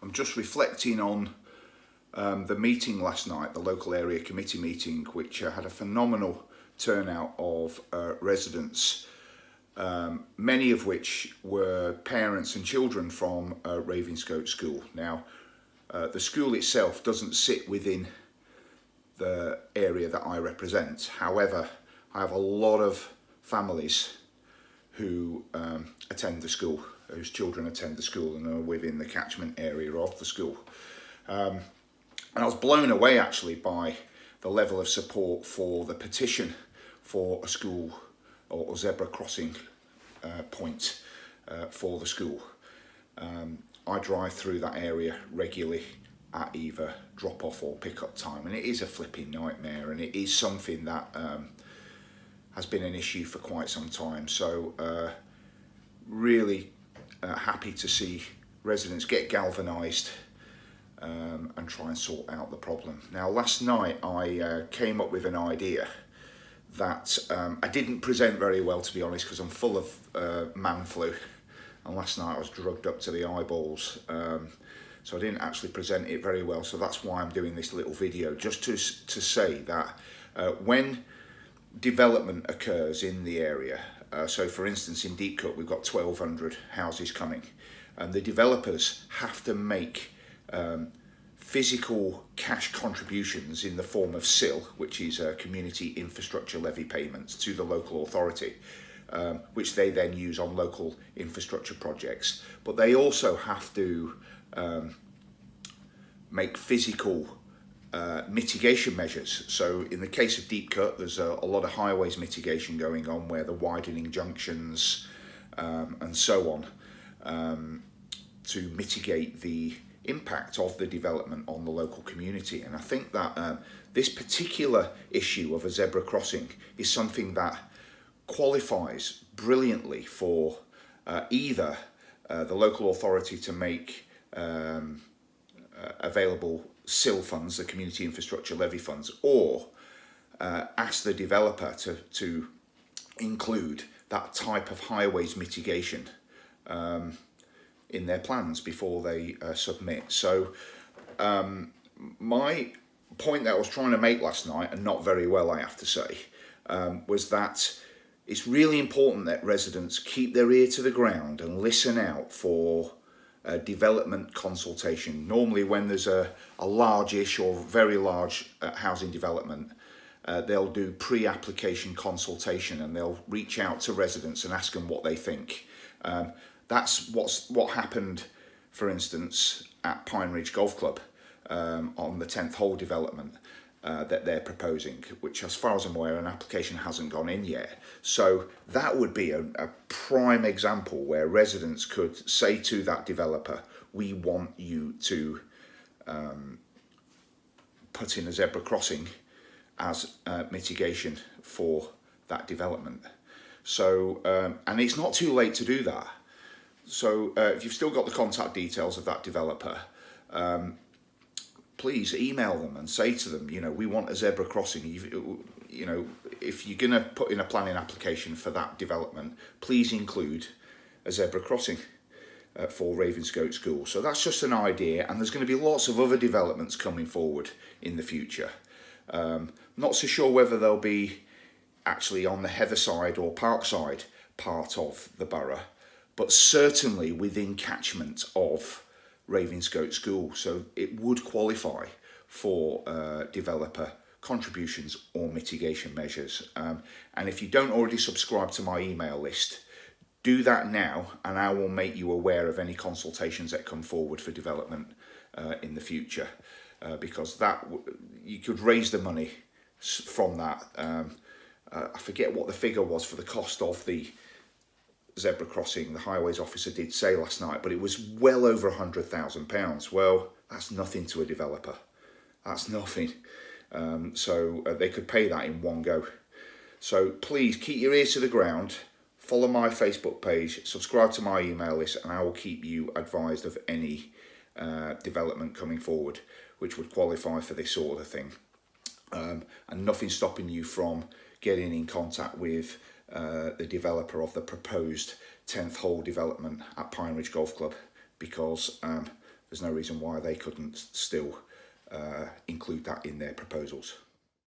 I'm just reflecting on the meeting last night, the local area committee meeting, which had a phenomenal turnout of residents, many of which were parents and children from Ravenscote School. Now, the school itself doesn't sit within the area that I represent. However, I have a lot of families who attend the school, whose children attend the school and are within the catchment area of the school. And I was blown away actually by the level of support for the petition for a school or zebra crossing point for the school. I drive through that area regularly at either drop off or pick up time, and it is a flipping nightmare, and it is something that has been an issue for quite some time. So really happy to see residents get galvanised and try and sort out the problem. Now, last night I came up with an idea that I didn't present very well, to be honest, because I'm full of man flu, and last night I was drugged up to the eyeballs, so I didn't actually present it very well. So that's why I'm doing this little video, just to say that when development occurs in the area, so for instance in Deepcut we've got 1,200 houses coming, and the developers have to make physical cash contributions in the form of CIL, which is a community infrastructure levy payments to the local authority, which they then use on local infrastructure projects. But they also have to make physical mitigation measures. So in the case of Deepcut, there's a lot of highways mitigation going on, where the widening junctions and so on, to mitigate the impact of the development on the local community. And I think that this particular issue of a zebra crossing is something that qualifies brilliantly for either the local authority to make available CIL funds, the community infrastructure levy funds, or ask the developer to include that type of highways mitigation in their plans before they submit. So my point that I was trying to make last night, and not very well I have to say, was that it's really important that residents keep their ear to the ground and listen out for development consultation. Normally when there's a large-ish or very large housing development, they'll do pre-application consultation, and they'll reach out to residents and ask them what they think. That's what happened, for instance, at Pine Ridge Golf Club on the 10th hole development that they're proposing, which, as far as I'm aware, an application hasn't gone in yet. So that would be a prime example where residents could say to that developer, we want you to put in a zebra crossing as mitigation for that development. So, and it's not too late to do that. So if you've still got the contact details of that developer, please email them and say to them, you know, we want a zebra crossing. You know, if you're going to put in a planning application for that development, please include a zebra crossing for Ravenscote School. So that's just an idea, and there's going to be lots of other developments coming forward in the future. Not so sure whether they'll be actually on the Heatherside or Parkside part of the borough, but certainly within catchment of Ravenscote School. So it would qualify for developer contributions or mitigation measures. And if you don't already subscribe to my email list, do that now, and I will make you aware of any consultations that come forward for development in the future, because that you could raise the money from that. I forget what the figure was for the cost of the zebra crossing. The highways officer did say last night, but it was well over £100,000. Well, that's nothing to a developer. That's nothing. So they could pay that in one go. So please keep your ears to the ground, follow my Facebook page, subscribe to my email list, and I will keep you advised of any development coming forward which would qualify for this sort of thing. And nothing stopping you from getting in contact with the developer of the proposed 10th hole development at Pine Ridge Golf Club, because there's no reason why they couldn't still include that in their proposals.